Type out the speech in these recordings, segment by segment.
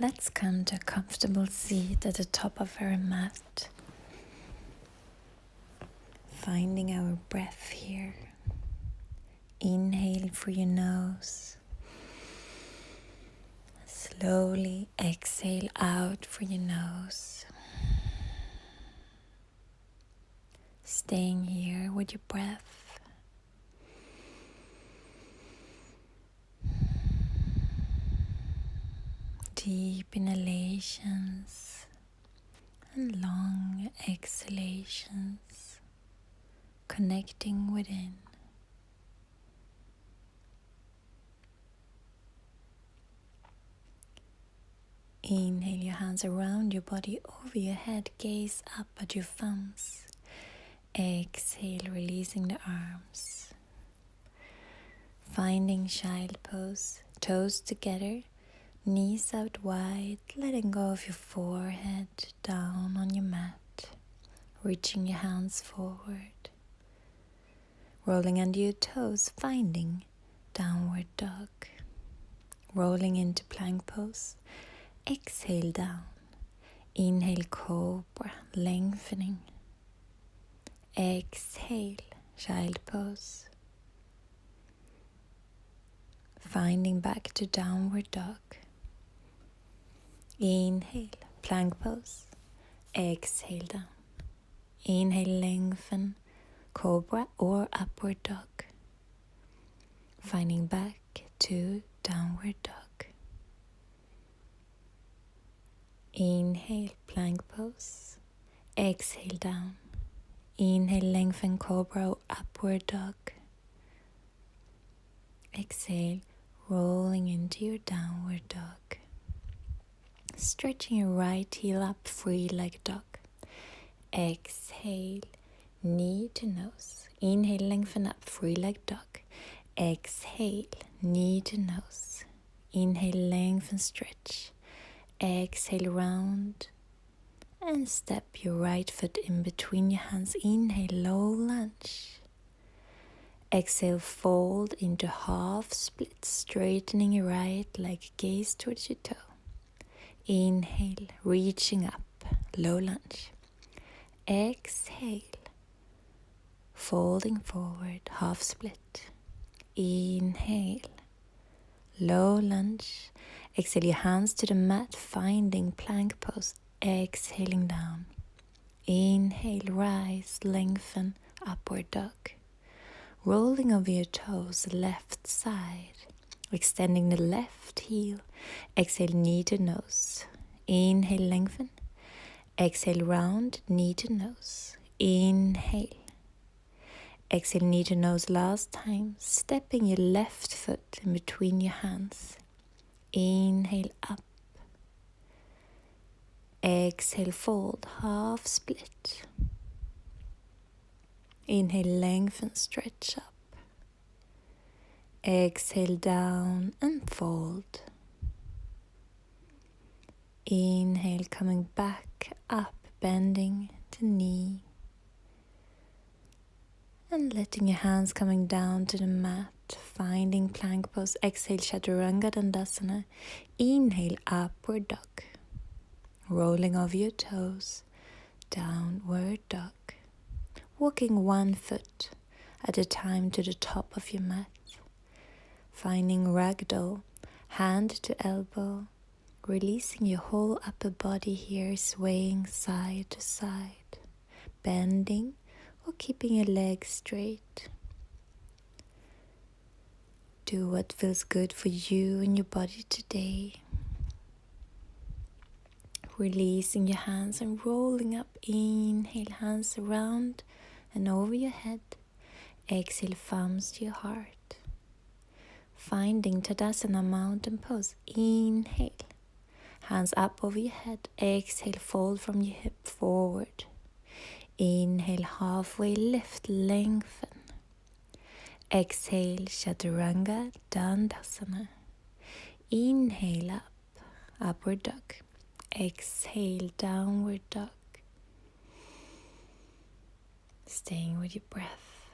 Let's come to a comfortable seat at the top of our mat, finding our breath here. Inhale through your nose. Slowly exhale out through your nose. Staying here with your breath. Deep inhalations and long exhalations, connecting within. Inhale your hands around your body, over your head, gaze up at your thumbs. Exhale, releasing the arms. Finding child pose, toes together, knees out wide, letting go of your forehead, down on your mat, reaching your hands forward. Rolling under your toes, finding downward dog. Rolling into plank pose, exhale down. Inhale cobra, lengthening. Exhale, child pose. Finding back to downward dog. Inhale, plank pose. Exhale down. Inhale, lengthen, cobra or upward dog. Finding back to downward dog. Inhale, plank pose. Exhale down. Inhale, lengthen, cobra or upward dog. Exhale, rolling into your downward dog. Stretching your right heel up, three-legged dog. Exhale, knee to nose. Inhale, lengthen up, three-legged dog. Exhale, knee to nose. Inhale, lengthen, stretch. Exhale, round. And step your right foot in between your hands. Inhale, low lunge. Exhale, fold into half split, straightening your right leg, gaze towards your toe. Inhale, reaching up, low lunge. Exhale, folding forward, half split. Inhale, low lunge. Exhale your hands to the mat, finding plank pose. Exhaling down. Inhale, rise, lengthen, upward dog. Rolling over your toes, left side. Extending the left heel. Exhale, knee to nose. Inhale, lengthen. Exhale, round, knee to nose. Inhale. Exhale, knee to nose last time. Stepping your left foot in between your hands. Inhale, up. Exhale, fold, half split. Inhale, lengthen, stretch up. Exhale, down and fold. Inhale, coming back up, bending to knee. And letting your hands coming down to the mat, finding plank pose. Exhale, Chaturanga Dandasana. Inhale, upward dog. Rolling over your toes, downward dog. Walking one foot at a time to the top of your mat. Finding ragdoll, hand to elbow. Releasing your whole upper body here, swaying side to side. Bending or keeping your legs straight. Do what feels good for you and your body today. Releasing your hands and rolling up. Inhale, hands around and over your head. Exhale, thumbs to your heart. Finding Tadasana, mountain pose. Inhale. Hands up over your head. Exhale, fold from your hip forward. Inhale, halfway lift, lengthen. Exhale, Chaturanga Dandasana. Inhale up, upward dog. Exhale, downward dog. Staying with your breath.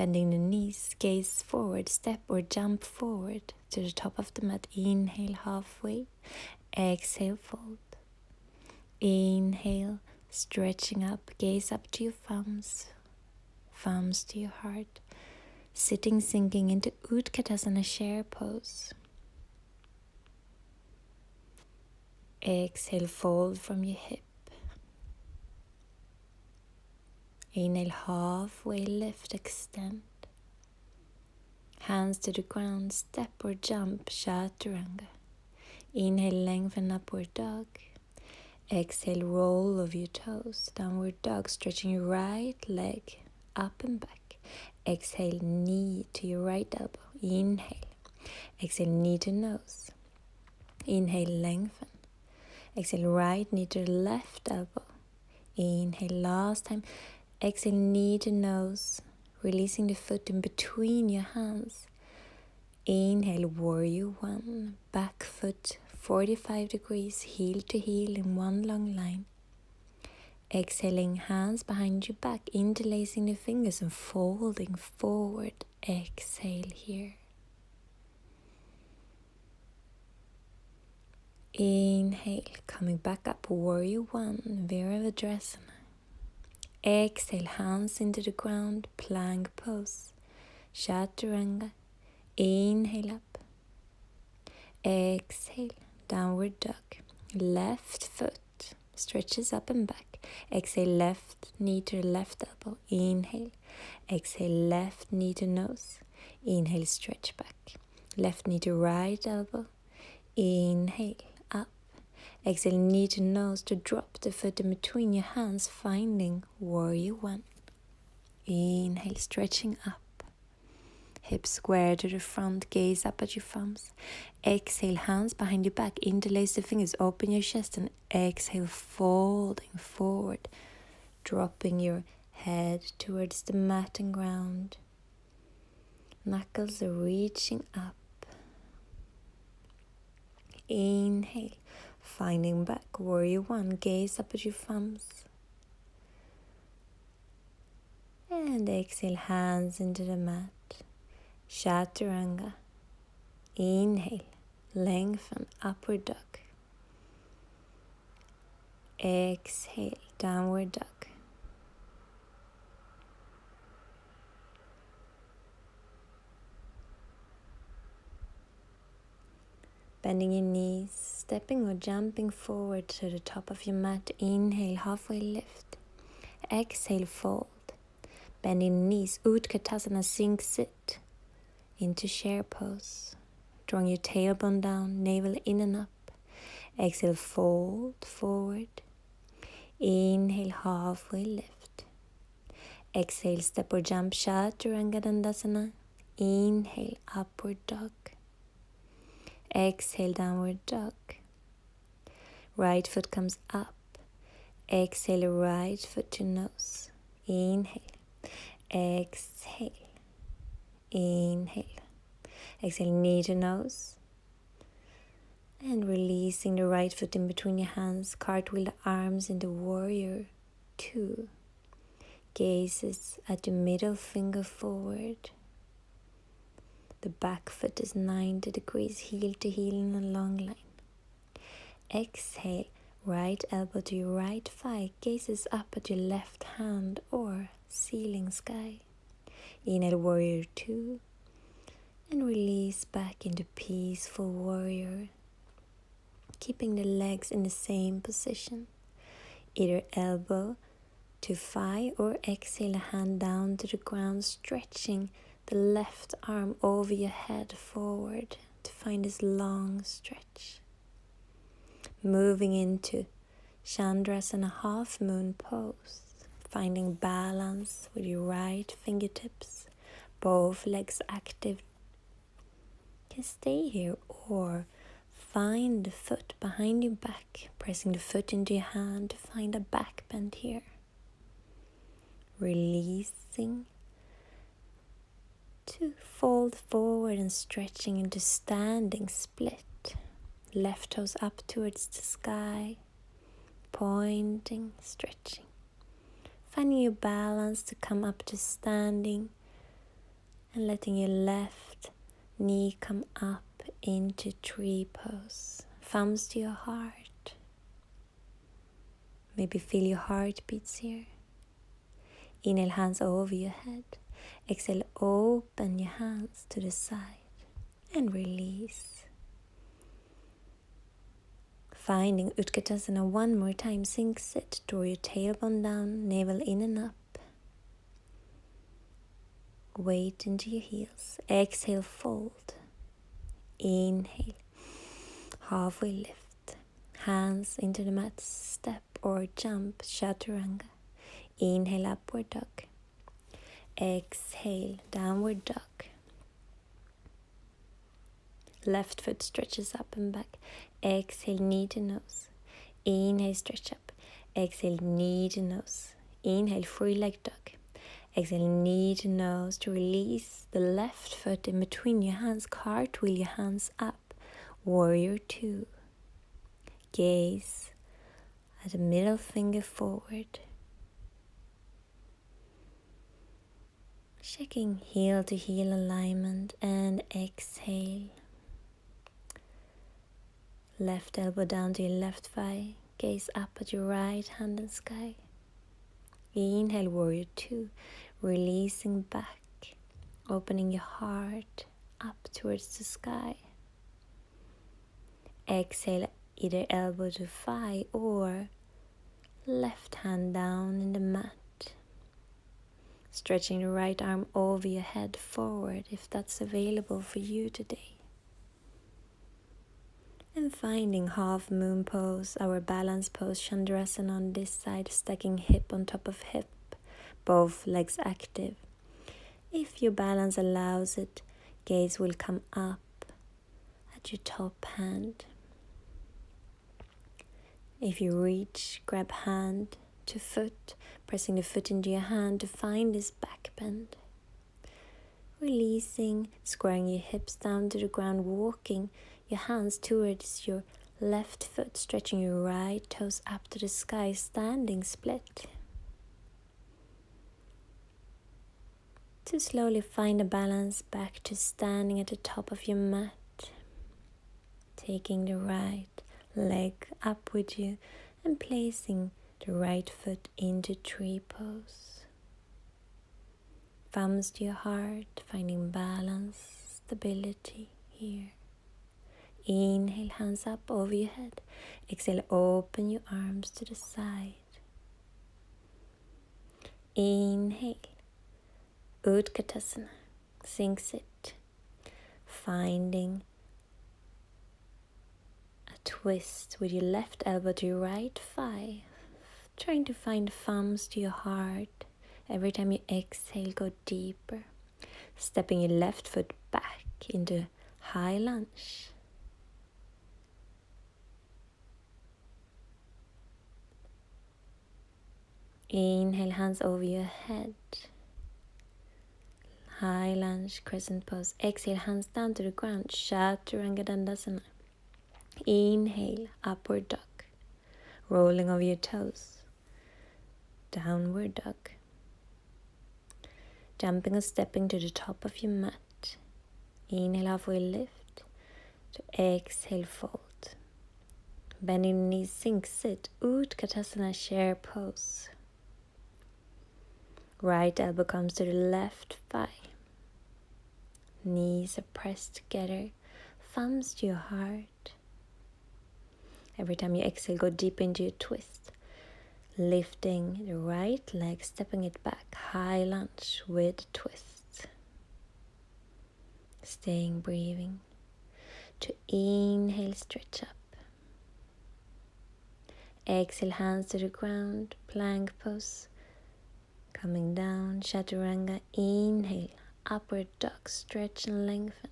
Bending the knees, gaze forward, step or jump forward to the top of the mat. Inhale halfway, exhale fold. Inhale, stretching up, gaze up to your thumbs, thumbs to your heart. Sitting, sinking into Utkatasana chair pose. Exhale, fold from your hip. Inhale, halfway lift, extend. Hands to the ground, step or jump, Chaturanga. Inhale, lengthen upward dog. Exhale, roll over your toes, downward dog, stretching your right leg up and back. Exhale, knee to your right elbow. Inhale. Exhale, knee to nose. Inhale, lengthen. Exhale, right knee to the left elbow. Inhale, last time. Exhale, knee to nose, releasing the foot in between your hands. Inhale, warrior one, back foot 45 degrees, heel to heel in one long line. Exhaling, hands behind your back, interlacing the fingers and folding forward. Exhale here. Inhale, coming back up, warrior one, Virabhadrasana. Exhale, hands into the ground, plank pose, Chaturanga. Inhale up. Exhale, downward dog. Left foot stretches up and back. Exhale, left knee to the left elbow. Inhale. Exhale, left knee to nose. Inhale, stretch back. Left knee to right elbow. Inhale, up. Exhale, knee to nose to drop the foot in between your hands, finding warrior one. Inhale, stretching up. Hips square to the front, gaze up at your thumbs. Exhale, hands behind your back, interlace the fingers, open your chest, and exhale, folding forward, dropping your head towards the mat and ground. Knuckles are reaching up. Inhale, finding back, warrior one, gaze up at your thumbs. And exhale, hands into the mat. Chaturanga. Inhale, lengthen, upward dog. Exhale, downward dog. Bending your knees, stepping or jumping forward to the top of your mat. Inhale, halfway lift. Exhale, fold. Bending knees, Utkatasana, sink, sit into chair pose. Drawing your tailbone down, navel in and up. Exhale, fold forward. Inhale, halfway lift. Exhale, step or jump, Chaturanga Dandasana. Inhale, upward dog. Exhale, downward dog. Right foot comes up. Exhale, right foot to nose. Inhale. Exhale. Inhale. Exhale, knee to nose. And releasing the right foot in between your hands. Cartwheel the arms into warrior two. Gazes at the middle finger forward. The back foot is 90 degrees, heel to heel in a long line. Exhale, right elbow to your right thigh. Gazes up at your left hand or ceiling sky. Inhale, warrior two. And release back into peaceful warrior. Keeping the legs in the same position. Either elbow to thigh or exhale, a hand down to the ground, stretching the left arm over your head forward to find this long stretch. Moving into Chandrasana, half moon pose. Finding balance with your right fingertips. Both legs active. You can stay here or find the foot behind your back. Pressing the foot into your hand to find a back bend here. Releasing to fold forward and stretching into standing split. Left toes up towards the sky. Pointing, stretching. Finding your balance to come up to standing. And letting your left knee come up into tree pose. Thumbs to your heart. Maybe feel your heartbeats here. Inhale, hands over your head. Exhale, open your hands to the side and release. Finding Utkatasana one more time. Sink sit. Draw your tailbone down, navel in and up. Weight into your heels. Exhale, fold. Inhale. Halfway lift. Hands into the mat. Step or jump. Chaturanga. Inhale, upward dog. Exhale, downward dog. Left foot stretches up and back. Exhale, knee to nose. Inhale, stretch up. Exhale, knee to nose. Inhale, free leg dog. Exhale, knee to nose to release the left foot in between your hands. Cartwheel your hands up. Warrior two. Gaze at the middle finger forward. Checking heel to heel alignment and exhale. Left elbow down to your left thigh. Gaze up at your right hand and sky. Inhale, warrior two. Releasing back. Opening your heart up towards the sky. Exhale, either elbow to thigh or left hand down in the mat. Stretching the right arm over your head forward if that's available for you today. And finding half moon pose, our balance pose, Chandrasana on this side, stacking hip on top of hip, both legs active. If your balance allows it, gaze will come up at your top hand. If you reach, grab hand to foot, pressing the foot into your hand to find this back bend. Releasing, squaring your hips down to the ground, walking your hands towards your left foot, stretching your right toes up to the sky, standing split. To slowly find a balance back to standing at the top of your mat. Taking the right leg up with you and placing the right foot into tree pose. Thumbs to your heart, finding balance, stability here. Inhale, hands up over your head. Exhale, open your arms to the side. Inhale, Utkatasana, sink sit. Finding a twist with your left elbow to your right thigh. Trying to find thumbs to your heart. Every time you exhale, go deeper. Stepping your left foot back into high lunge. Inhale, hands over your head. High lunge, crescent pose. Exhale, hands down to the ground. Chaturanga Dandasana. Inhale, upward dog. Rolling over your toes. Downward dog. Jumping or stepping to the top of your mat. Inhale, halfway lift. To exhale, fold. Bending the knees, sink, sit. Utkatasana, chair pose. Right elbow comes to the left thigh. Knees are pressed together. Thumbs to your heart. Every time you exhale, go deep into your twist. Lifting the right leg, stepping it back. High lunge with twist. Staying breathing. To inhale, stretch up. Exhale, hands to the ground. Plank pose. Coming down, Chaturanga. Inhale, upward dog. Stretch and lengthen.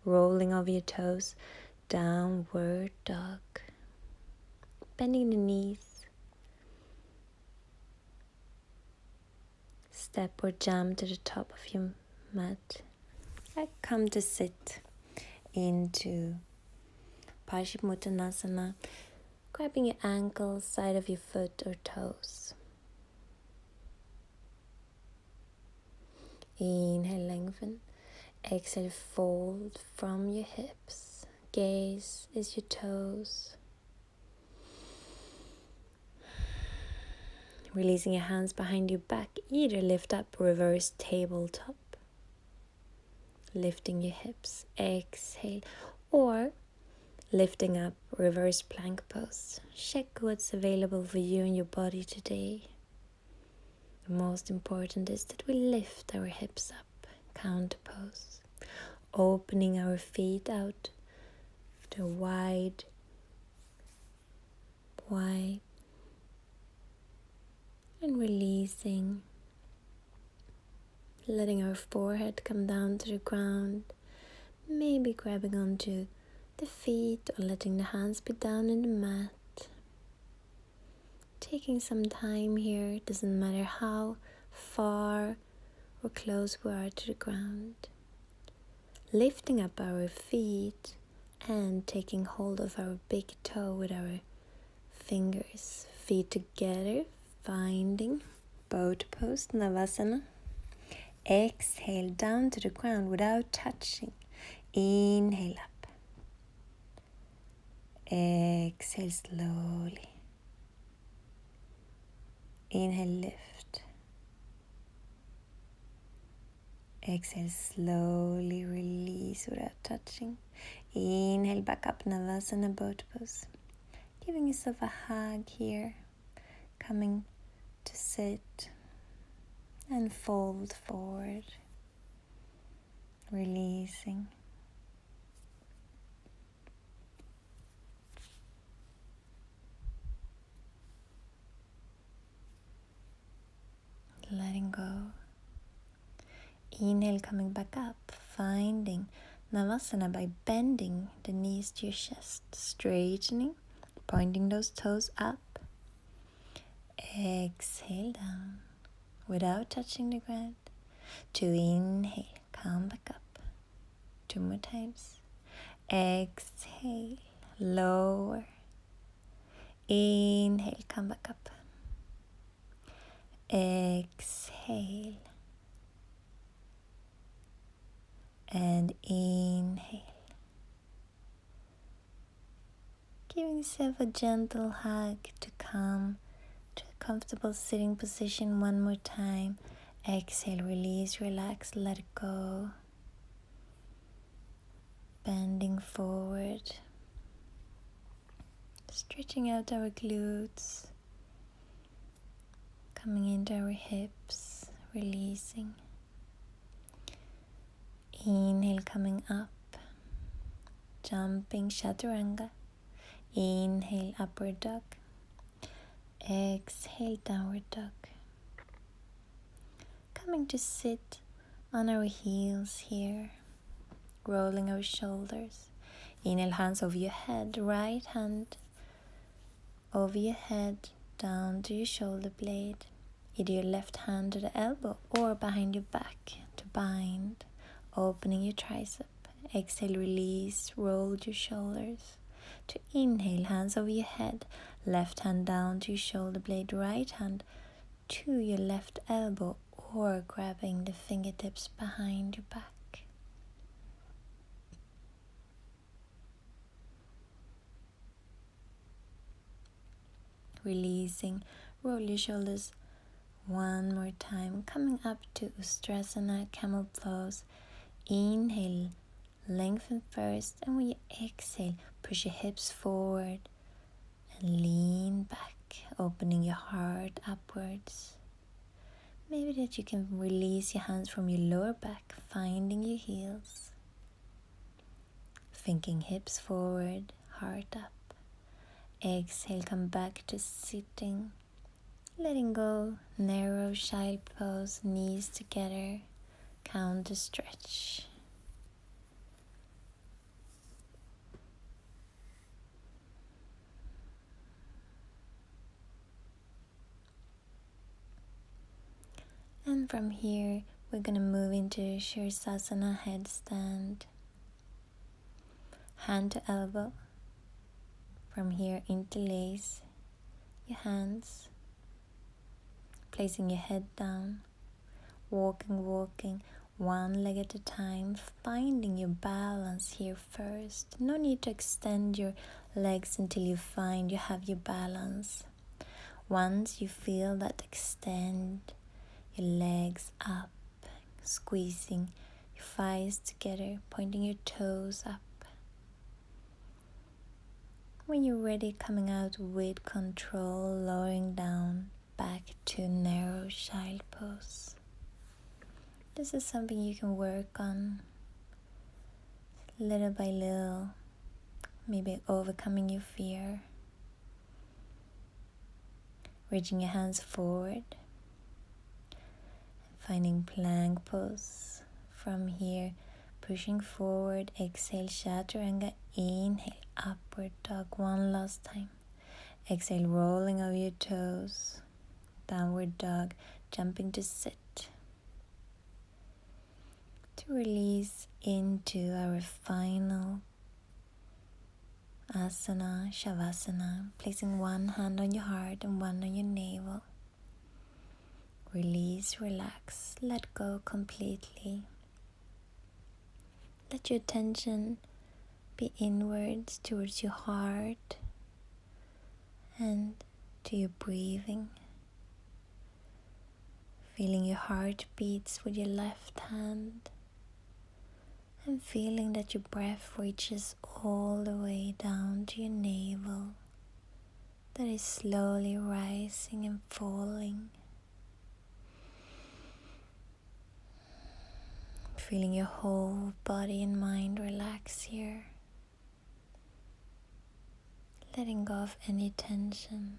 Rolling over your toes. Downward dog. Bending the knees. Step or jump to the top of your mat. I come to sit into Paschimottanasana, grabbing your ankles, side of your foot or toes. Inhale, lengthen. Exhale, fold from your hips. Gaze is your toes. Releasing your hands behind your back. Either lift up, reverse tabletop. Lifting your hips. Exhale. Or lifting up, reverse plank pose. Check what's available for you and your body today. The most important is that we lift our hips up. Counter pose. Opening our feet out to wide. And releasing. Letting our forehead come down to the ground. Maybe grabbing onto the feet or letting the hands be down in the mat. Taking some time here, doesn't matter how far or close we are to the ground. Lifting up our feet and taking hold of our big toe with our fingers. Feet together, finding boat pose, Navasana. Exhale down to the ground without touching. Inhale up. Exhale slowly. Inhale, lift. Exhale, slowly release without touching. Inhale, back up, Navasana, boat pose. Giving yourself a hug here. Coming to sit and fold forward. Releasing. Letting go. Inhale, coming back up, finding Navasana by bending the knees to your chest, straightening, pointing those toes up. Exhale down without touching the ground. To inhale, come back up. 2 more times. Exhale, lower. Inhale, come back up. Exhale. And inhale. Giving yourself a gentle hug to come to a comfortable sitting position one more time. Exhale, release, relax, let it go. Bending forward. Stretching out our glutes. Coming into our hips, releasing. Inhale, coming up. Jumping chaturanga. Inhale, upward dog. Exhale, downward dog. Coming to sit on our heels here. Rolling our shoulders. Inhale, hands over your head. Right hand over your head, down to your shoulder blade. Either your left hand to the elbow or behind your back to bind. Opening your tricep. Exhale, release, roll your shoulders. To inhale, hands over your head. Left hand down to your shoulder blade. Right hand to your left elbow or grabbing the fingertips behind your back. Releasing, roll your shoulders one more time. Coming up to Ustrasana, camel pose. Inhale, lengthen first, and when you exhale, push your hips forward and lean back, opening your heart upwards. Maybe that you can release your hands from your lower back, finding your heels. Thinking hips forward, heart up. Exhale, come back to sitting. Letting go, narrow child pose, knees together, counter stretch. And from here, we're going to move into Sirsasana headstand. Hand to elbow. From here, interlace your hands. Placing your head down. walking, one leg at a time, finding your balance here first. No need to extend your legs until you find you have your balance. Once you feel that, extend your legs up, squeezing your thighs together, pointing your toes up. When you're ready, coming out with control, lowering down back to narrow child pose. This is something you can work on little by little, maybe overcoming your fear. Reaching your hands forward, finding plank pose. From here, pushing forward, exhale, chaturanga, inhale, upward dog one last time. Exhale, rolling over your toes, downward dog, jumping to sit. To release into our final asana, shavasana, placing one hand on your heart and one on your navel. Release, relax, let go completely. Let your attention be inwards towards your heart and to your breathing. Feeling your heart beats with your left hand and feeling that your breath reaches all the way down to your navel, that is slowly rising and falling. Feeling your whole body and mind relax here. Letting go of any tension.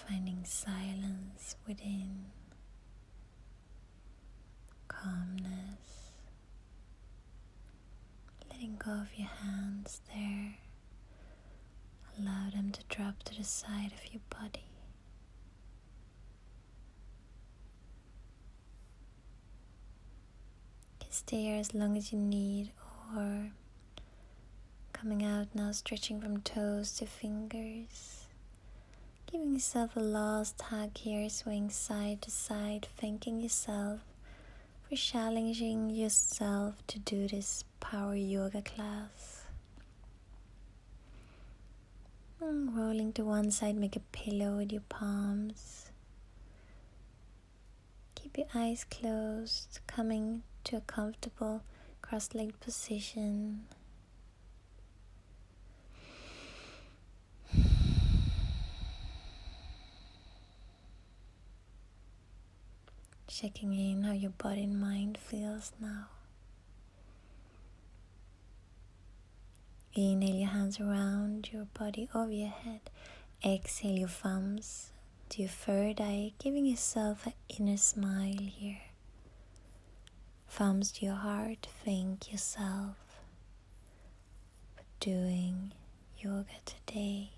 Finding silence within, calmness. Letting go of your hands there. Allow them to drop to the side of your body. You can stay here as long as you need, or coming out now, stretching from toes to fingers. Giving yourself a last hug here, swaying side to side, thanking yourself for challenging yourself to do this power yoga class. And rolling to one side, make a pillow with your palms. Keep your eyes closed, coming to a comfortable cross-legged position. Checking in how your body and mind feels now. Inhale your hands around your body over your head. Exhale your thumbs to your third eye, giving yourself an inner smile here. Thumbs to your heart, thank yourself for doing yoga today.